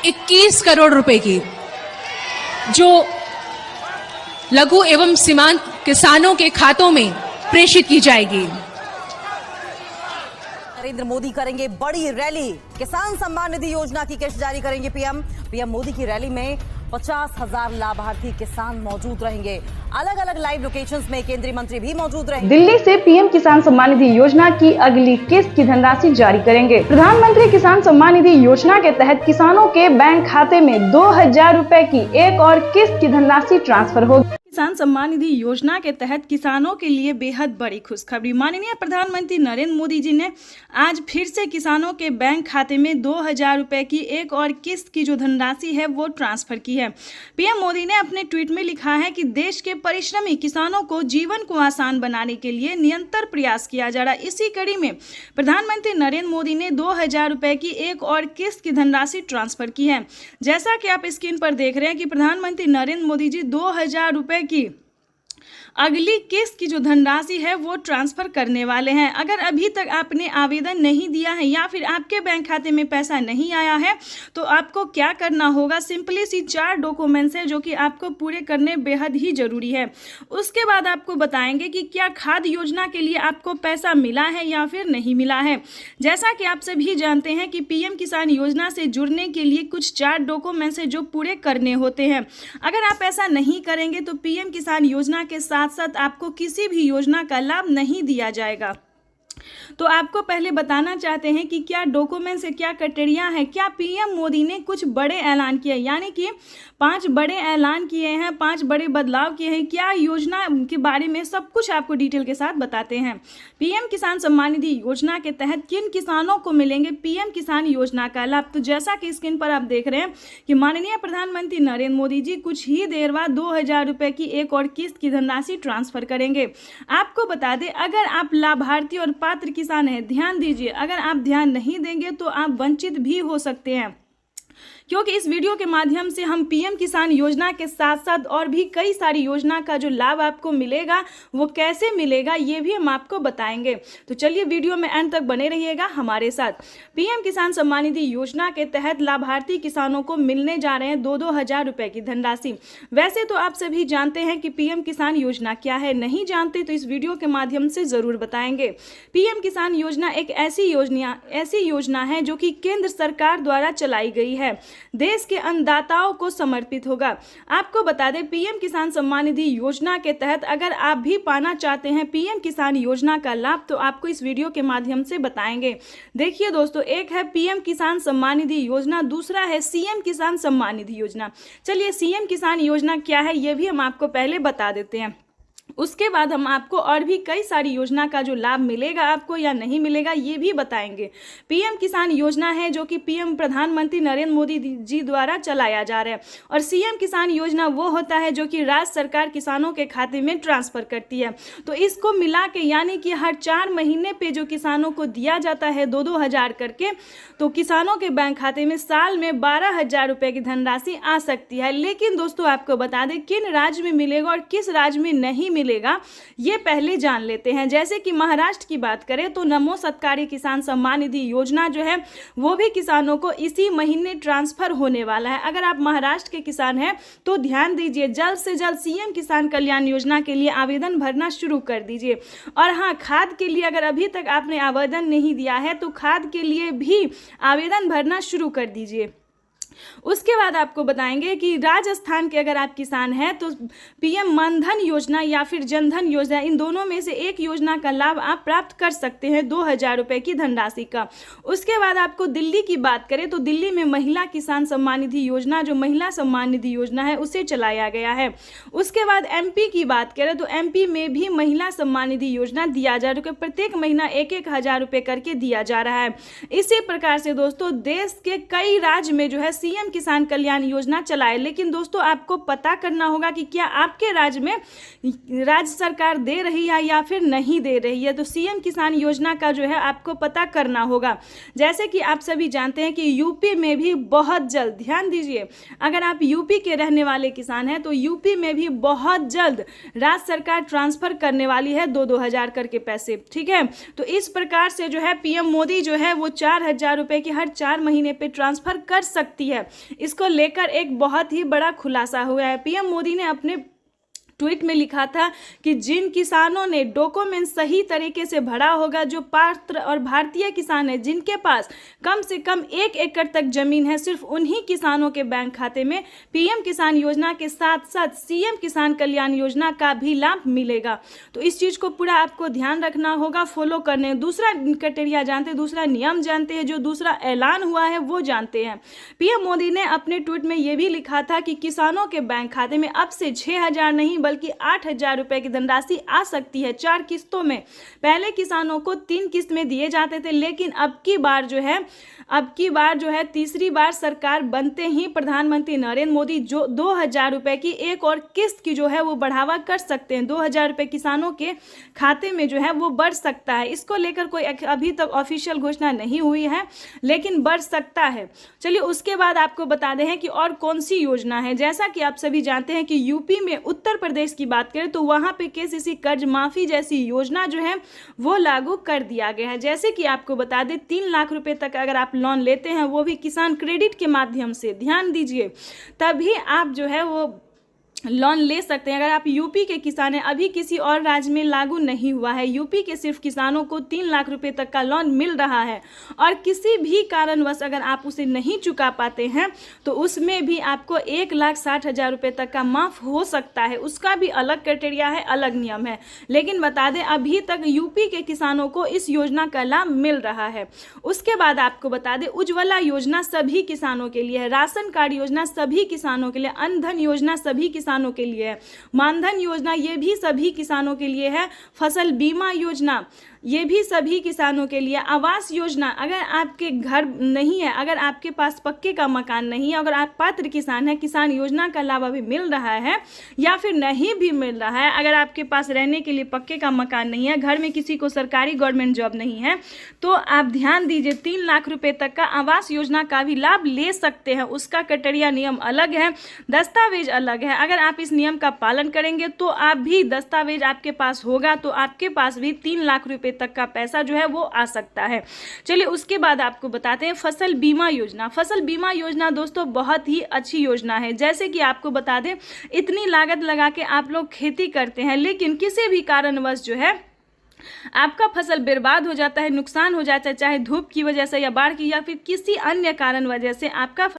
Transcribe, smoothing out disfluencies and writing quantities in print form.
21 करोड़ रुपए की, जो लघु एवं सीमांत किसानों के खातों में प्रेषित की जाएगी। नरेंद्र मोदी करेंगे बड़ी रैली, किसान सम्मान निधि योजना की किस्त जारी करेंगे पीएम मोदी की रैली में 50,000 लाभार्थी किसान मौजूद रहेंगे। अलग अलग लाइव लोकेशंस में केंद्रीय मंत्री भी मौजूद रहेंगे। दिल्ली से पीएम किसान सम्मान निधि योजना की अगली किस्त की धनराशि जारी करेंगे। प्रधानमंत्री किसान सम्मान निधि योजना के तहत किसानों के बैंक खाते में 2,000 रुपए की एक और किस्त की धनराशि ट्रांसफर होगी। किसान सम्मान निधि योजना के तहत किसानों के लिए बेहद बड़ी खुशखबरी। माननीय प्रधानमंत्री नरेंद्र मोदी जी ने आज फिर से किसानों के बैंक खाते में 2,000 रुपए की एक और किस्त की जो धनराशि है वो ट्रांसफर की है। पीएम मोदी ने अपने ट्वीट में लिखा है कि देश के परिश्रमी किसानों को जीवन को आसान बनाने के लिए निरंतर प्रयास किया जा रहा है। इसी कड़ी में प्रधानमंत्री नरेंद्र मोदी ने 2,000 रुपए की एक और किस्त की धनराशि ट्रांसफर की है। जैसा कि आप स्क्रीन पर देख रहे हैं कि प्रधानमंत्री नरेंद्र मोदी जी 2,000 रुपए की अगली किस्त की जो धनराशि है वो ट्रांसफर करने वाले हैं। अगर अभी तक आपने आवेदन नहीं दिया है या फिर आपके बैंक खाते में पैसा नहीं आया है तो आपको क्या करना होगा, सिंपली सी 4 डॉक्यूमेंट्स है जो कि आपको पूरे करने बेहद ही जरूरी है। उसके बाद आपको बताएंगे कि क्या खाद योजना के लिए आपको पैसा मिला है या फिर नहीं मिला है। जैसा कि आप सभी जानते हैं कि पीएम किसान योजना से जुड़ने के लिए कुछ 4 डॉक्यूमेंट्स है जो पूरे करने होते हैं। अगर आप ऐसा नहीं करेंगे तो पीएम किसान योजना के साथ साथ आपको किसी भी योजना का लाभ नहीं दिया जाएगा। तो आपको पहले बताना चाहते हैं कि क्या डॉक्यूमेंट्स है, क्या क्राइटेरिया है। क्या पीएम मोदी ने कुछ बड़े ऐलान किए, यानी कि 5 बड़े ऐलान किए हैं, 5 बड़े बदलाव किए हैं। क्या योजना के बारे में सब कुछ आपको डिटेल के साथ बताते हैं। पीएम किसान सम्मान निधि योजना के तहत किन किसानों को मिलेंगे पीएम किसान योजना का लाभ। तो जैसा कि स्क्रीन पर आप देख रहे हैं कि माननीय प्रधानमंत्री नरेंद्र मोदी जी कुछ ही देर बाद 2,000 रुपए की एक और किस्त की धनराशि ट्रांसफर करेंगे। आपको बता दें, अगर आप लाभार्थी और पात्र किसान है, ध्यान दीजिए, अगर आप ध्यान नहीं देंगे तो आप वंचित भी हो सकते हैं, क्योंकि इस वीडियो के माध्यम से हम पीएम किसान योजना के साथ साथ और भी कई सारी योजना का जो लाभ आपको मिलेगा वो कैसे मिलेगा ये भी हम आपको बताएंगे। तो चलिए वीडियो में एंड तक बने रहिएगा हमारे साथ। पीएम किसान सम्मान निधि योजना के तहत लाभार्थी किसानों को मिलने जा रहे हैं 2,000 रुपए की धनराशि। वैसे तो आप सभी जानते हैं कि पीएम किसान योजना क्या है, नहीं जानते तो इस वीडियो के माध्यम से जरूर बताएंगे। पीएम किसान योजना एक ऐसी योजना है जो कि केंद्र सरकार द्वारा चलाई गई है, देश के अन्नदाताओं को समर्पित होगा। आपको बता दें, पीएम किसान सम्मान निधि योजना के तहत अगर आप भी पाना चाहते हैं पीएम किसान योजना का लाभ तो आपको इस वीडियो के माध्यम से बताएंगे। देखिए दोस्तों, एक है पीएम किसान सम्मान निधि योजना, दूसरा है सीएम किसान सम्मान निधि योजना। चलिए सीएम किसान योजना क्या है ये भी हम आपको पहले बता देते हैं, उसके बाद हम आपको और भी कई सारी योजना का जो लाभ मिलेगा आपको या नहीं मिलेगा ये भी बताएंगे। पीएम किसान योजना है जो कि पीएम प्रधानमंत्री नरेंद्र मोदी जी द्वारा चलाया जा रहा है, और सीएम किसान योजना वो होता है जो कि राज्य सरकार किसानों के खाते में ट्रांसफर करती है। तो इसको मिला के यानी कि हर 4 महीने पे जो किसानों को दिया जाता है 2-2 करके, तो किसानों के बैंक खाते में साल में 12,000 रुपए की धनराशि आ सकती है। लेकिन दोस्तों आपको बता दें किन राज्य में मिलेगा और किस राज्य में नहीं मिलेगा ये पहले जान लेते हैं। जैसे कि महाराष्ट्र की बात करें तो नमो सत्कारी किसान सम्मान निधि योजना जो है वो भी किसानों को इसी महीने ट्रांसफर होने वाला है। अगर आप महाराष्ट्र के किसान हैं तो ध्यान दीजिए, जल्द से जल्द सीएम किसान कल्याण योजना के लिए आवेदन भरना शुरू कर दीजिए। और हाँ, खाद के लिए अगर अभी तक आपने आवेदन नहीं दिया है तो खाद के लिए भी आवेदन भरना शुरू कर दीजिए। उसके बाद आपको बताएंगे कि राजस्थान के अगर आप किसान हैं तो पीएम मानधन योजना या फिर जनधन योजना, इन दोनों में से एक योजना का लाभ आप प्राप्त कर सकते हैं 2,000 रुपए की धनराशि का। उसके बाद आपको दिल्ली की बात करें तो दिल्ली में महिला किसान सम्मान निधि योजना जो महिला सम्मान निधि योजना है उसे चलाया गया है। उसके बाद एमपी की बात करें तो एमपी में भी महिला सम्मान निधि योजना दिया जा रहा है, प्रत्येक महीना 1,000 रुपए करके दिया जा रहा है। इसी प्रकार से दोस्तों देश के कई राज्य में जो है सीएम किसान कल्याण योजना चलाए। लेकिन दोस्तों आपको पता करना होगा कि क्या आपके राज्य में राज्य सरकार दे रही है या फिर नहीं दे रही है। तो सीएम किसान योजना का जो है आपको पता करना होगा। जैसे कि आप सभी जानते हैं कि यूपी में भी बहुत जल्द, ध्यान दीजिए, अगर आप यूपी के रहने वाले किसान हैं तो यूपी में भी बहुत जल्द राज्य सरकार ट्रांसफर करने वाली है 2-2 करके पैसे, ठीक है। तो इस प्रकार से जो है पीएम मोदी जो है वो 4,000 रुपए की हर 4 महीने पे ट्रांसफर कर सकती है। है, इसको लेकर एक बहुत ही बड़ा खुलासा हुआ है। पीएम मोदी ने अपने ट्वीट में लिखा था कि जिन किसानों ने डॉक्यूमेंट सही तरीके से भरा होगा, जो पात्र और भारतीय किसान हैं, जिनके पास कम से कम 1 एकड़ तक जमीन है, सिर्फ उन्हीं किसानों के बैंक खाते में पीएम किसान योजना के साथ साथ सीएम किसान कल्याण योजना का भी लाभ मिलेगा। तो इस चीज़ को पूरा आपको ध्यान रखना होगा, फॉलो करने। दूसरा क्राइटेरिया जानते हैं, दूसरा नियम जानते हैं, जो दूसरा ऐलान हुआ है वो जानते हैं। पीएम मोदी ने अपने ट्वीट में ये भी लिखा था कि किसानों के बैंक खाते में अब से 6,000 नहीं बल्कि 8,000 रुपए की धनराशि आ सकती है 4 किस्तों में। पहले किसानों को 3 किस्त में दिए जाते थे, लेकिन अब की बार जो है तीसरी बार सरकार बनते ही प्रधानमंत्री नरेंद्र मोदी जो 2,000 रुपए की एक और किस्त की जो है वो बढ़ावा कर सकते हैं। 2,000 रुपए किसानों के खाते में जो है वो बढ़ सकता है। इसको लेकर कोई अभी तक ऑफिशियल घोषणा नहीं हुई है, लेकिन बढ़ सकता है। चलिए उसके बाद आपको बता दें कि और कौन सी योजना है। जैसा कि आप सभी जानते हैं कि यूपी में, उत्तर प्रदेश की बात करें तो वहां पे केसीसी कर्ज माफी जैसी योजना जो है वो लागू कर दिया गया है। जैसे कि आपको बता दें 3 लाख रुपए तक अगर आप लोन लेते हैं, वो भी किसान क्रेडिट के माध्यम से, ध्यान दीजिए, तभी आप जो है वो लोन ले सकते हैं। अगर आप यूपी के किसान हैं, अभी किसी और राज्य में लागू नहीं हुआ है, यूपी के सिर्फ किसानों को 3 लाख रुपए तक का लोन मिल रहा है। और किसी भी कारणवश अगर आप उसे नहीं चुका पाते हैं तो उसमें भी आपको 1,60,000 रुपये तक का माफ़ हो सकता है। उसका भी अलग क्राइटेरिया है, अलग नियम है। लेकिन बता दें अभी तक यूपी के किसानों को इस योजना का लाभ मिल रहा है। उसके बाद आपको बता दें उज्ज्वला योजना सभी किसानों के लिए है, राशन कार्ड योजना सभी किसानों के लिए, अन्न धन योजना सभी किसानों के लिए है, मानधन योजना ये भी सभी किसानों के लिए है, फसल बीमा योजना ये भी सभी किसानों के लिए, आवास योजना अगर आपके घर नहीं है, अगर आपके पास पक्के का मकान नहीं है, अगर आप पात्र किसान हैं, किसान योजना का लाभ अभी मिल रहा है या फिर नहीं भी मिल रहा है, अगर आपके पास रहने के लिए पक्के का मकान नहीं है, घर में किसी को सरकारी गवर्नमेंट जॉब नहीं है, तो आप ध्यान दीजिए 3 लाख रुपए तक का आवास योजना का भी लाभ ले सकते हैं। उसका क्राइटेरिया नियम अलग है, दस्तावेज अलग है। अगर आप इस नियम का पालन करेंगे तो आप भी दस्तावेज आपके पास होगा तो आपके पास भी 3 लाख रुपए तक का पैसा जो है वो आ सकता है। चलिए उसके बाद आपको बताते हैं फसल बीमा योजना। फसल बीमा योजना दोस्तों बहुत ही अच्छी योजना है। जैसे कि आपको बता दें इतनी लागत लगा के आप लोग खेती करते हैं, लेकिन किसी भी कारणवश जो है आपका फसल बर्बाद हो जाता है, नुकसान हो जाता है, चाहे धूप की वजह से या बाढ़ की या फिर किसी अन्य कारण वजह से आपका